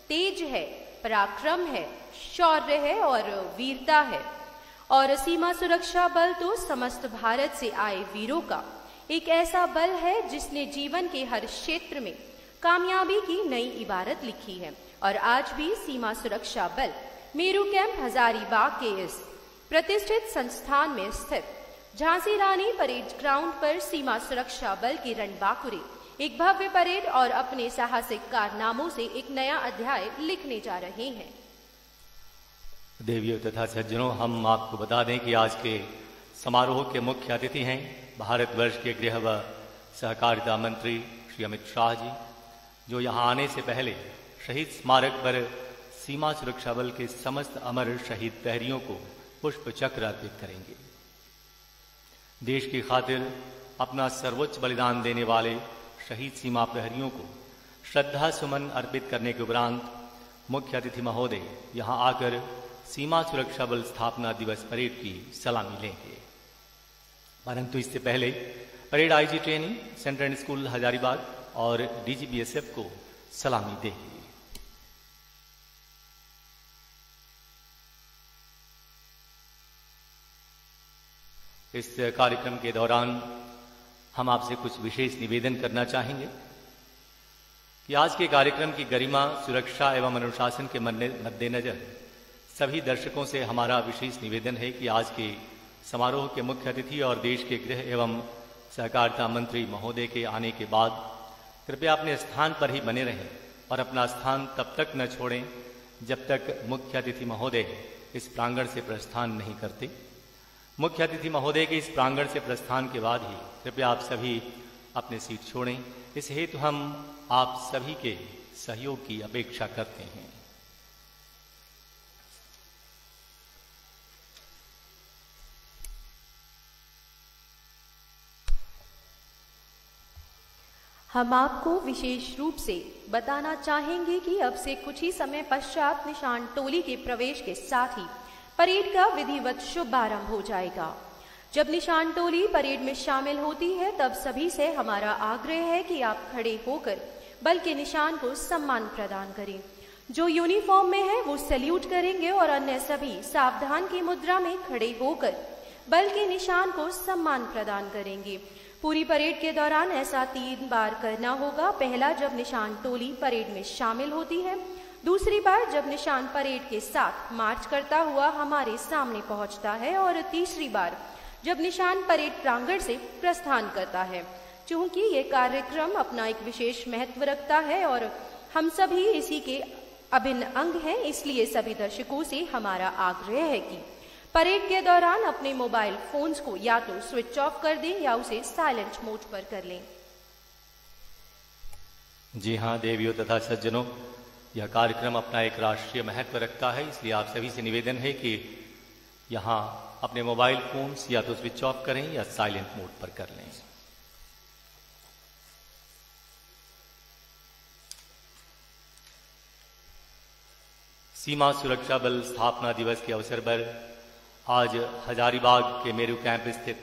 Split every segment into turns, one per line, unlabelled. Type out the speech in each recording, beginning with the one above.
तेज है, पराक्रम है, शौर्य है और वीरता है। और सीमा सुरक्षा बल तो समस्त भारत से आए वीरों का एक ऐसा बल है जिसने जीवन के हर क्षेत्र में कामयाबी की नई इबारत लिखी है। और आज भी सीमा सुरक्षा बल मेरू कैंप हजारीबाग के इस प्रतिष्ठित संस्थान में स्थित झांसी रानी परेड ग्राउंड पर सीमा सुरक्षा बल की रणबांकुरे एक भव्य परेड और अपने साहसिक कारनामों से एक नया अध्याय लिखने जा रहे हैं।
देवियों तथा सज्जनों, हम आपको बता दें कि आज के समारोह के मुख्य अतिथि हैं भारतवर्ष के गृह व सहकारिता मंत्री श्री अमित शाह जी, जो यहाँ आने से पहले शहीद स्मारक पर सीमा सुरक्षा बल के समस्त अमर शहीद प्रहरियों को पुष्प चक्र अर्पित करेंगे। देश की खातिर अपना सर्वोच्च बलिदान देने वाले शहीद सीमा प्रहरियों को श्रद्धा सुमन अर्पित करने के उपरांत मुख्य अतिथि महोदय यहाँ आकर सीमा सुरक्षा बल स्थापना दिवस परेड की सलामी लेंगे। परंतु इससे पहले parade IG training central school Hazaribagh और डीजीपीएसएफ को सलामी देगी। इस कार्यक्रम के दौरान हम आपसे कुछ विशेष निवेदन करना चाहेंगे कि आज के कार्यक्रम की गरिमा, सुरक्षा एवं अनुशासन के मद्देनजर सभी दर्शकों से हमारा विशेष निवेदन है कि आज के समारोह के मुख्य अतिथि और देश के गृह एवं सहकारिता मंत्री महोदय के आने के बाद कृपया अपने स्थान पर ही बने रहें और अपना स्थान तब तक न छोड़ें जब तक मुख्य अतिथि महोदय इस प्रांगण से प्रस्थान नहीं करते। मुख्य अतिथि महोदय के इस प्रांगण से प्रस्थान के बाद ही कृपया आप सभी अपने सीट छोड़ें। इस हेतु हम आप सभी के सहयोग की अपेक्षा करते हैं।
हम आपको विशेष रूप से बताना चाहेंगे कि अब से कुछ ही समय पश्चात निशान टोली के प्रवेश के साथ ही परेड का विधिवत शुभारंभ हो जाएगा। जब निशान टोली परेड में शामिल होती है तब सभी से हमारा आग्रह है कि आप खड़े होकर बल के निशान को सम्मान प्रदान करें। जो यूनिफॉर्म में है वो सैल्यूट करेंगे और अन्य सभी सावधान की मुद्रा में खड़े होकर बल के निशान को सम्मान प्रदान करेंगे। पूरी परेड के दौरान ऐसा 3 बार करना होगा। पहला, जब निशान टोली परेड में शामिल होती है। दूसरी बार, जब निशान परेड के साथ मार्च करता हुआ हमारे सामने पहुंचता है। और तीसरी बार, जब निशान परेड प्रांगण से प्रस्थान करता है। चूंकि ये कार्यक्रम अपना एक विशेष महत्व रखता है और हम सभी इसी के अभिन्न अंग हैं, इसलिए सभी दर्शकों से हमारा आग्रह है कि परेड के दौरान अपने मोबाइल फोन्स को या तो स्विच ऑफ कर दें या उसे साइलेंट मोड पर कर लें।
जी हाँ देवियों तथा सज्जनों, यह कार्यक्रम अपना एक राष्ट्रीय महत्व रखता है, इसलिए आप सभी से निवेदन है कि यहाँ अपने मोबाइल फोन्स या तो स्विच ऑफ करें या साइलेंट मोड पर कर लें। सीमा सुरक्षा बल स्थापना दिवस के अवसर पर आज हजारीबाग के मेरू कैंप स्थित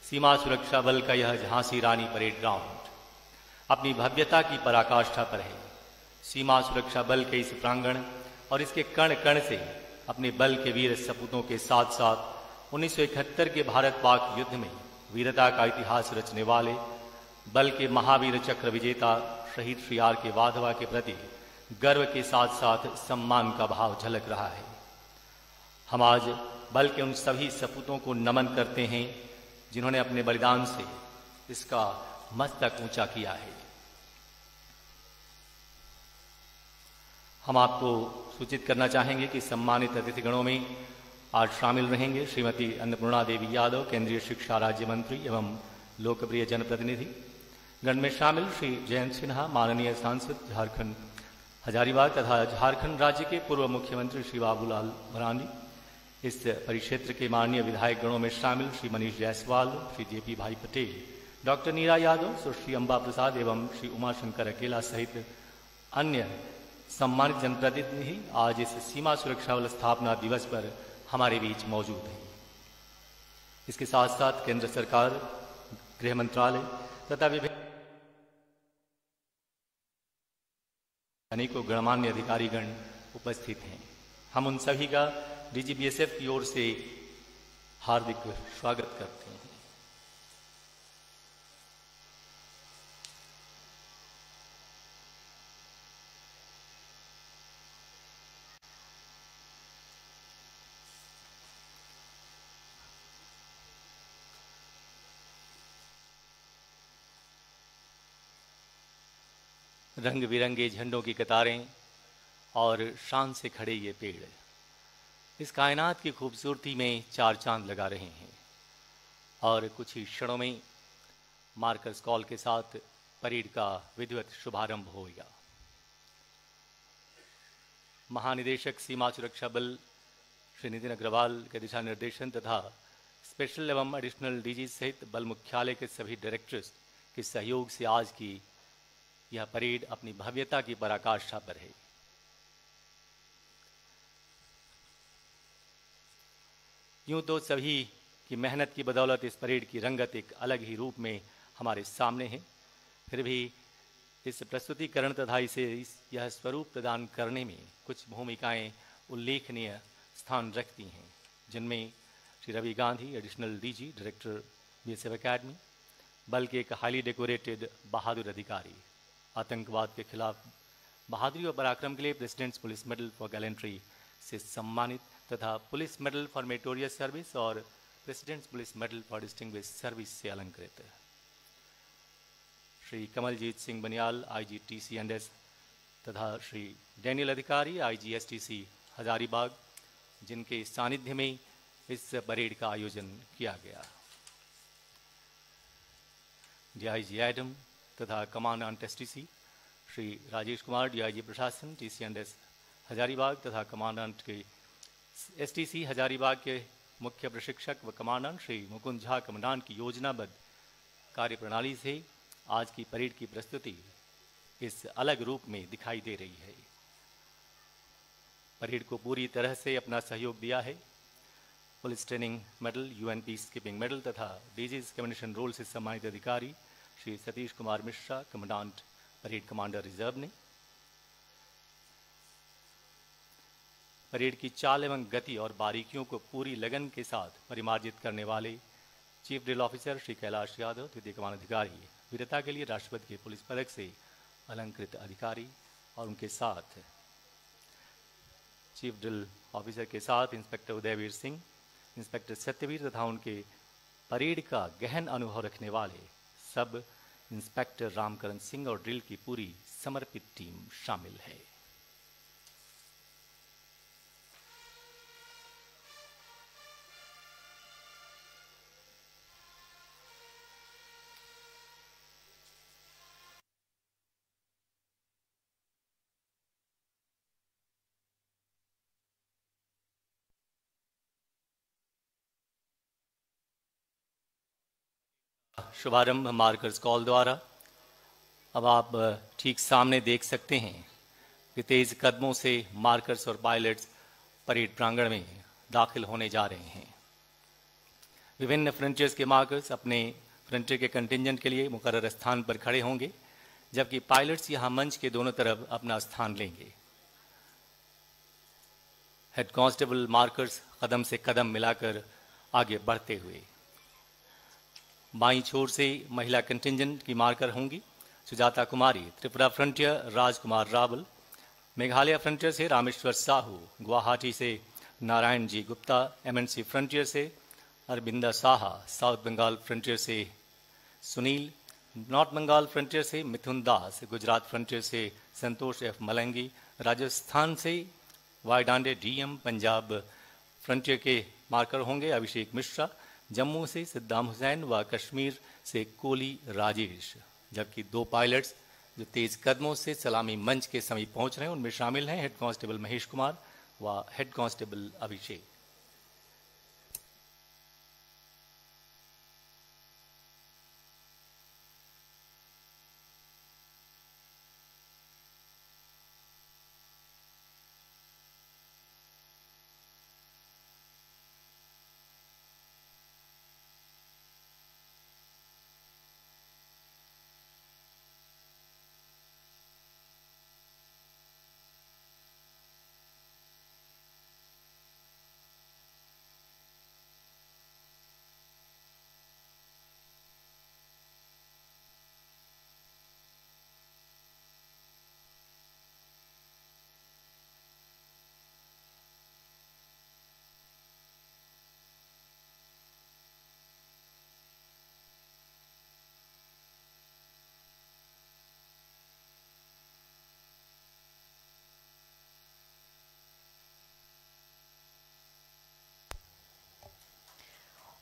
सीमा सुरक्षा बल का यह झांसी रानी परेड ग्राउंड अपनी भव्यता की पराकाष्ठा पर है। सीमा सुरक्षा बल के इस प्रांगण और इसके कण कण से अपने बल के वीर सपूतों के साथ साथ 1971 के भारत पाक युद्ध में वीरता का इतिहास रचने वाले बल के महावीर चक्र विजेता शहीद श्री आर के वाधवा के प्रति गर्व के साथ साथ सम्मान का भाव झलक रहा है। हम आज बल के उन सभी सपूतों को नमन करते हैं जिन्होंने अपने बलिदान से इसका मस्तक ऊंचा किया है। हम आपको सूचित करना चाहेंगे कि सम्मानित अतिथिगणों में आज शामिल रहेंगे श्रीमती अन्नपूर्णा देवी यादव, केंद्रीय शिक्षा राज्य मंत्री एवं लोकप्रिय जनप्रतिनिधि। गण में शामिल श्री जयंत सिन्हा, माननीय सांसद झारखंड हजारीबाग तथा झारखंड राज्य के पूर्व मुख्यमंत्री श्री बाबूलाल मरांडी। इस परिक्षेत्र के माननीय विधायक गणों में शामिल श्री मनीष जायसवाल, श्री जेपी भाई पटेल, डॉक्टर नीरा यादव, सुश्री अंबा प्रसाद एवं श्री उमाशंकर अकेला सहित अन्य सम्मानित जनप्रतिनिधि आज इस सीमा सुरक्षा बल स्थापना दिवस पर हमारे बीच मौजूद हैं। इसके साथ साथ केंद्र सरकार, गृह मंत्रालय तथा विभिन्न अनेकों गणमान्य अधिकारीगण उपस्थित हैं। हम उन सभी का डीजीबीएसएफ की ओर से हार्दिक स्वागत करते हैं। रंग बिरंगे झंडों की कतारें और शान से खड़े ये पेड़ इस कायनात की खूबसूरती में चार चांद लगा रहे हैं। और कुछ ही क्षणों में मार्कर्स कॉल के साथ परेड का विधिवत शुभारंभ होगा। महानिदेशक सीमा सुरक्षा बल श्री नितिन अग्रवाल के दिशा निर्देशन तथा स्पेशल एवं एडिशनल डीजी सहित बल मुख्यालय के सभी डायरेक्टर्स के सहयोग से आज की यह परेड अपनी भव्यता की पराकाष्ठा पर है। यूं तो सभी की मेहनत की बदौलत इस परेड की रंगत एक अलग ही रूप में हमारे सामने है। फिर भी इस प्रस्तुतिकरण तथा यह स्वरूप प्रदान करने में कुछ भूमिकाएं उल्लेखनीय स्थान रखती हैं, जिनमें Shri Ravi Gandhi, additional DG, director BSF academy, बल के एक हाईली डेकोरेटेड बहादुर अधिकारी, आतंकवाद के खिलाफ बहादुरी और पराक्रम के लिए president's police medal for gallantry से सम्मानित तथा police medal for meritorious service और president's police medal for distinguished service से अलंकृत श्री कमलजीत सिंह बनियाल, आईजी TC&S, तथा Shri Daniel Adhikari, IG STC Hazaribagh, जिनके सानिध्य में इस परेड का आयोजन किया गया। डीआईजी एडम तथा commandant STC Shri Rajesh Kumar, DIG प्रशासन TC&S हजारीबाग तथा कमांडेंट के STC हजारीबाग के मुख्य प्रशिक्षक व कमांडेंट श्री मुकुंद झा, कमांडेंट की योजनाबद्ध कार्यप्रणाली से आज की परेड की प्रस्तुति इस अलग रूप में दिखाई दे रही है। परेड को पूरी तरह से अपना सहयोग दिया है police training medal, UN peace keeping medal तथा डीजीज कम्युनिकेशन रोल से सम्मानित अधिकारी Shri Satish Kumar Mishra, commandant parade commander reserve ने। परेड की चाल एवं गति और बारीकियों को पूरी लगन के साथ परिमार्जित करने वाले chief drill officer Shri Kailash Yadav, द्वितीय कमांडाधिकारी, वीरता के लिए राष्ट्रपति के पुलिस पदक से अलंकृत अधिकारी, और उनके साथ चीफ ड्रिल ऑफिसर के साथ इंस्पेक्टर उदयवीर सिंह, इंस्पेक्टर सत्यवीर तथा उनके परेड का गहन अनुभव रखने वाले सब इंस्पेक्टर रामकरण सिंह और ड्रिल की पूरी समर्पित टीम शामिल है। शुभारंभ मार्कर्स कॉल द्वारा। अब आप ठीक सामने देख सकते हैं कि तेज कदमों से मार्कर्स और पायलट्स परेड प्रांगण में दाखिल होने जा रहे हैं। विभिन्न फ्रंटियर्स के मार्कर्स अपने फ्रंटियर के कंटिंजेंट के लिए मुकर्रर स्थान पर खड़े होंगे, जबकि पायलट्स यहां मंच के दोनों तरफ अपना स्थान लेंगे। हेड कांस्टेबल मार्कर्स कदम से कदम मिलाकर आगे बढ़ते हुए। बाईं छोर से महिला कंटिंजेंट की मार्कर होंगी सुजाता कुमारी, त्रिपुरा फ्रंटियर राजकुमार रावल, मेघालय फ्रंटियर से रामेश्वर साहू, गुवाहाटी से नारायण जी गुप्ता, MNC फ्रंटियर से अरविंदा साहा, साउथ बंगाल फ्रंटियर से सुनील, नॉर्थ बंगाल फ्रंटियर से मिथुन दास, गुजरात फ्रंटियर से संतोष F मलंगी, राजस्थान से वाईडांडे DM, पंजाब फ्रंटियर के मार्कर होंगे अभिषेक मिश्रा, जम्मू से सिद्दाम हुसैन व कश्मीर से कोली राजेश। जबकि दो पायलट्स जो तेज कदमों से सलामी मंच के समीप पहुंच रहे हैं उनमें शामिल हैं हेड कांस्टेबल महेश कुमार व हेड कांस्टेबल अभिषेक।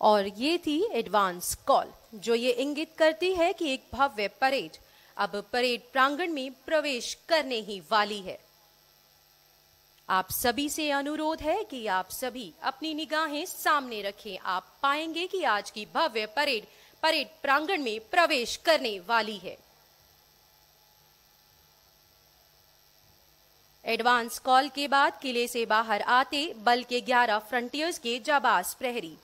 और ये थी एडवांस कॉल, जो ये इंगित करती है कि एक भव्य परेड अब परेड प्रांगण में प्रवेश करने ही वाली है। आप सभी से अनुरोध है कि आप सभी अपनी निगाहें सामने रखें। आप पाएंगे कि आज की भव्य परेड प्रांगण में प्रवेश करने वाली है। एडवांस कॉल के बाद किले से बाहर आते बल के 11 फ्रंटियर्स के जाबाज प्रहरी,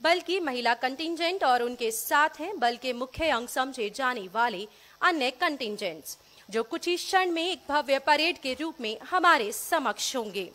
बल की महिला कंटिंजेंट और उनके साथ हैं बल के मुख्य अंग समझे जाने वाले अन्य कंटिंजेंट्स, जो कुछ ही क्षण में एक भव्य परेड के रूप में हमारे समक्ष होंगे।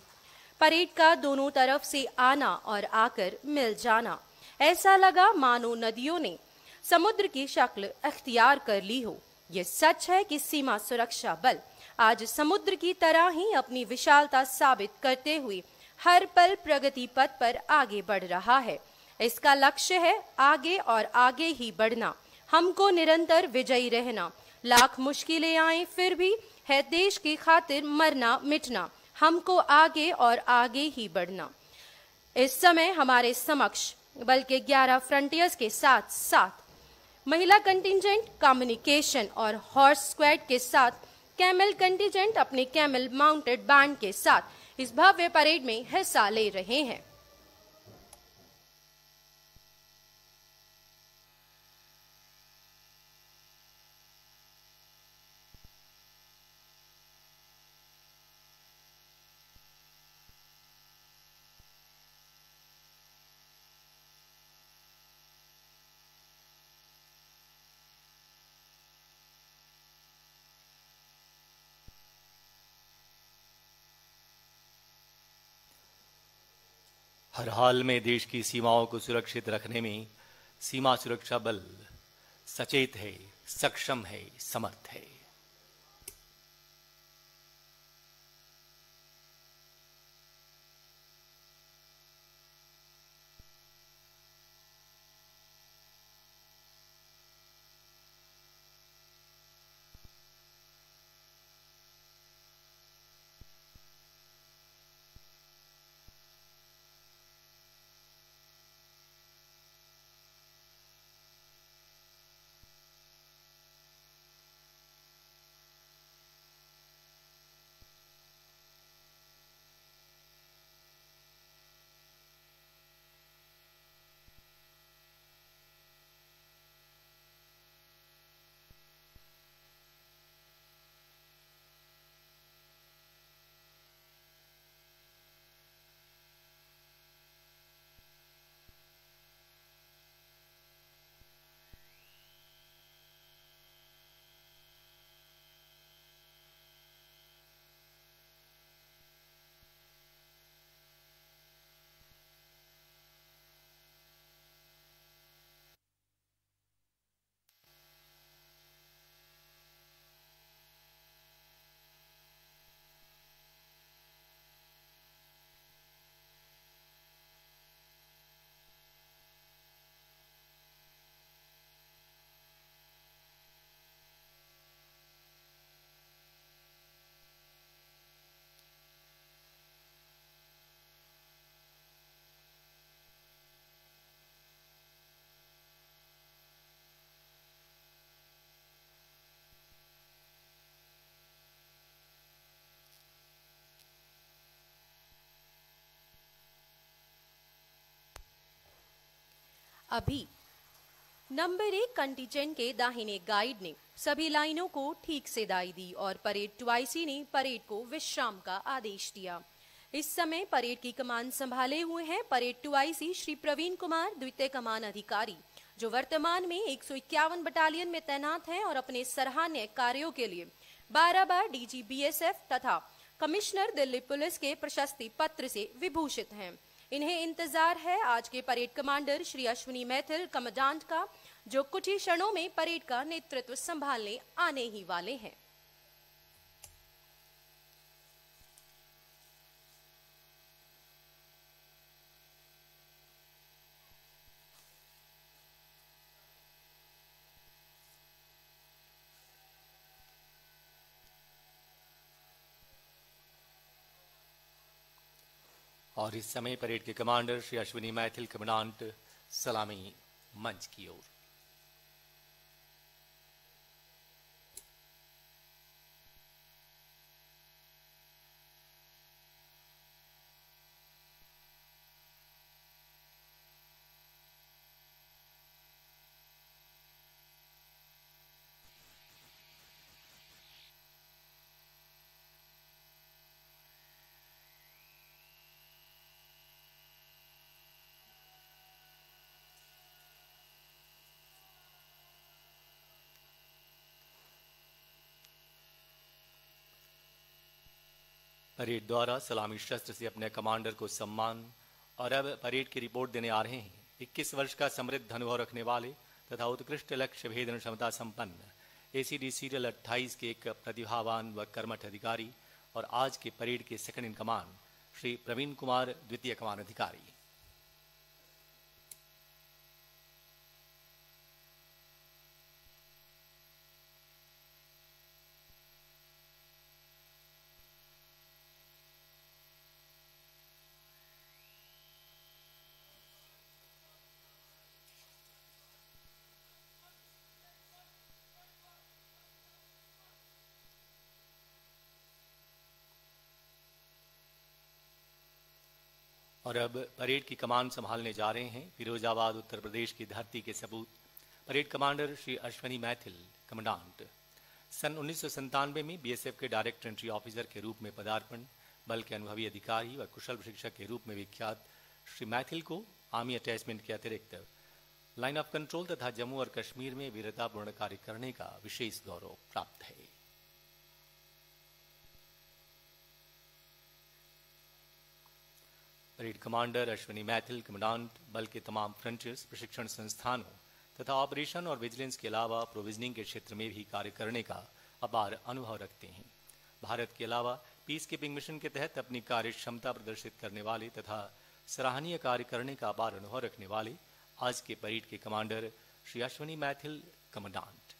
परेड का दोनों तरफ से आना और आकर मिल जाना, ऐसा लगा मानो नदियों ने समुद्र की शक्ल अख्तियार कर ली हो। यह सच है कि सीमा सुरक्षा बल आज समुद्र की तरह ही अपनी विशालता साबित करते हुए हर पल प्रगति पथ पर आगे बढ़ रहा है। इसका लक्ष्य है आगे और आगे ही बढ़ना, हमको निरंतर विजयी रहना। लाख मुश्किलें आए फिर भी है देश की खातिर मरना मिटना, हमको आगे और आगे ही बढ़ना। इस समय हमारे समक्ष बल के 11 फ्रंटियर्स के साथ साथ महिला कंटिंजेंट, कम्युनिकेशन और हॉर्स स्क्वाड के साथ कैमल कंटिंजेंट अपने कैमल माउंटेड बैंड के साथ इस भव्य परेड में हिस्सा ले रहे हैं।
हर हाल में देश की सीमाओं को सुरक्षित रखने में सीमा सुरक्षा बल सचेत है, सक्षम है, समर्थ है।
अभी नंबर 1 कंटिजेंट के दाहिने गाइड ने सभी लाइनों को ठीक से दाई दी और परेड 2IC ने परेड को विश्राम का आदेश दिया। इस समय परेड की कमान संभाले हुए हैं परेड 2IC श्री प्रवीण कुमार, द्वितीय कमान अधिकारी, जो वर्तमान में 151 बटालियन में तैनात हैं और अपने सराहनीय कार्यों के लिए 12 बार DG BSF तथा कमिश्नर दिल्ली पुलिस के प्रशस्ति पत्र से विभूषित हैं। इन्हें इंतजार है आज के parade commander Shri Ashwini Maithil commandant का, जो कुछ ही क्षणों में परेड का नेतृत्व संभालने आने ही वाले हैं।
और इस समय परेड के कमांडर श्री अश्विनी मैथिल कमांडेंट सलामी मंच की ओर। परेड द्वारा सलामी शस्त्र से अपने कमांडर को सम्मान। और अब परेड की रिपोर्ट देने आ रहे हैं 21 वर्ष का समृद्ध अनुभव रखने वाले तथा उत्कृष्ट लक्ष्य भेदन क्षमता संपन्न एसीडी सीरियल 28 के एक प्रतिभावान व कर्मठ अधिकारी और आज के परेड के second in command Shri Praveen Kumar, द्वितीय कमान अधिकारी। और अब परेड की कमान संभालने जा रहे हैं फिरोजाबाद उत्तर प्रदेश की धरती के सपूत parade commander Shri Ashwani Maithil, commandant. सन 1997 में बीएसएफ के डायरेक्ट एंट्री ऑफिसर के रूप में पदार्पण, बल के अनुभवी अधिकारी व कुशल प्रशिक्षक के रूप में विख्यात श्री मैथिल को आर्मी अटैचमेंट के अतिरिक्त लाइन ऑफ कंट्रोल तथा जम्मू और कश्मीर में वीरतापूर्ण कार्य करने का विशेष गौरव प्राप्त है। Parade commander Ashwani Maithil, commandant, बल के तमाम फ्रंटियर्स प्रशिक्षण संस्थानों तथा ऑपरेशन और विजिलेंस के अलावा प्रोविजनिंग के क्षेत्र में भी कार्य करने का अपार अनुभव रखते हैं। भारत के अलावा पीस कीपिंग मिशन के तहत अपनी कार्य क्षमता प्रदर्शित करने वाले तथा सराहनीय कार्य करने का अपार अनुभव रखने वाले आज के परेड के कमांडर श्री अश्वनी मैथिल, कमांडेंट।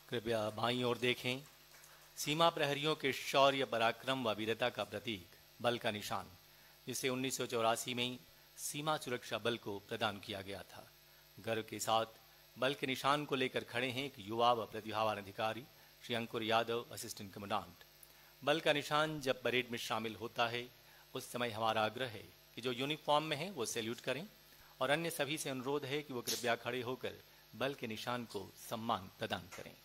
कृपया बाईं ओर देखें। सीमा प्रहरियों के शौर्य, पराक्रम व वीरता का प्रतीक बल का निशान, जिसे 1984 में ही सीमा सुरक्षा बल को प्रदान किया गया था। गर्व के साथ बल के निशान को लेकर खड़े हैं एक युवा व प्रतिभावान अधिकारी श्री अंकुर यादव, असिस्टेंट कमांडेंट। बल का निशान जब परेड में शामिल होता है उस समय हमारा आग्रह है कि जो यूनिफॉर्म में है वो सैल्यूट करें और अन्य सभी से अनुरोध है कि वो कृपया खड़े होकर बल के निशान को सम्मान प्रदान करें।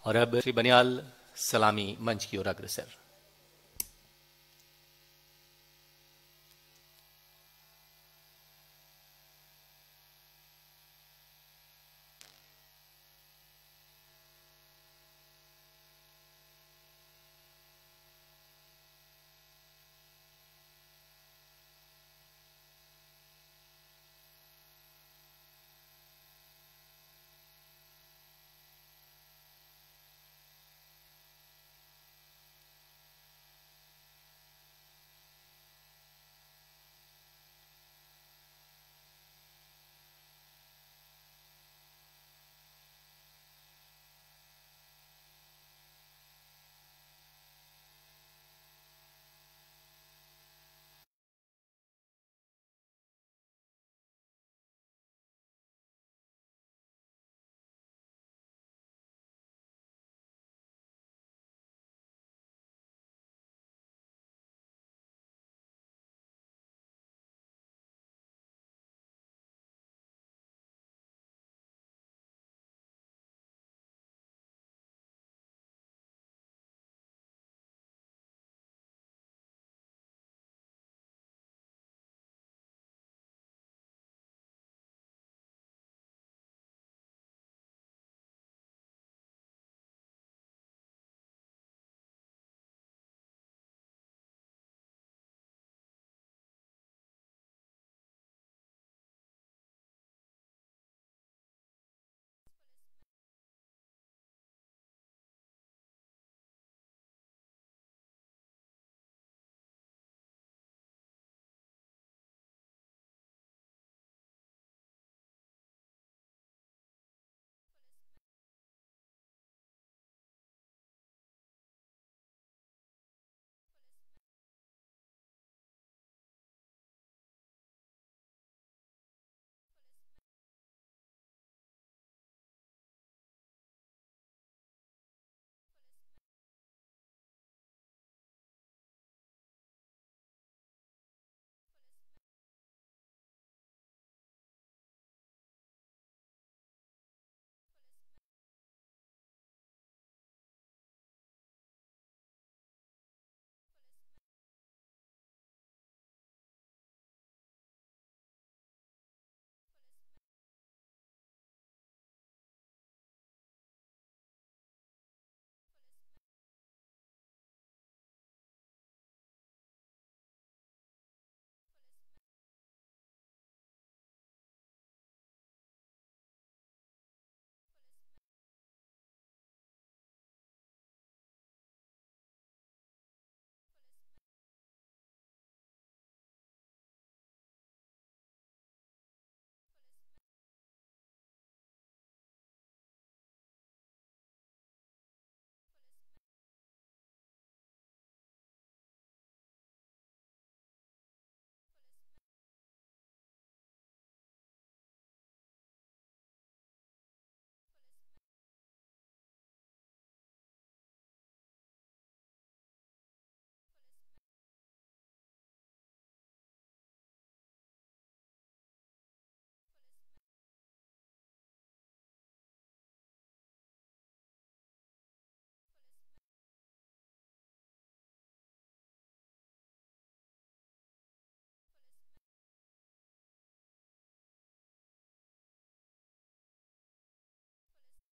और अब श्री बनियाल सलामी मंच की ओर अग्रसर।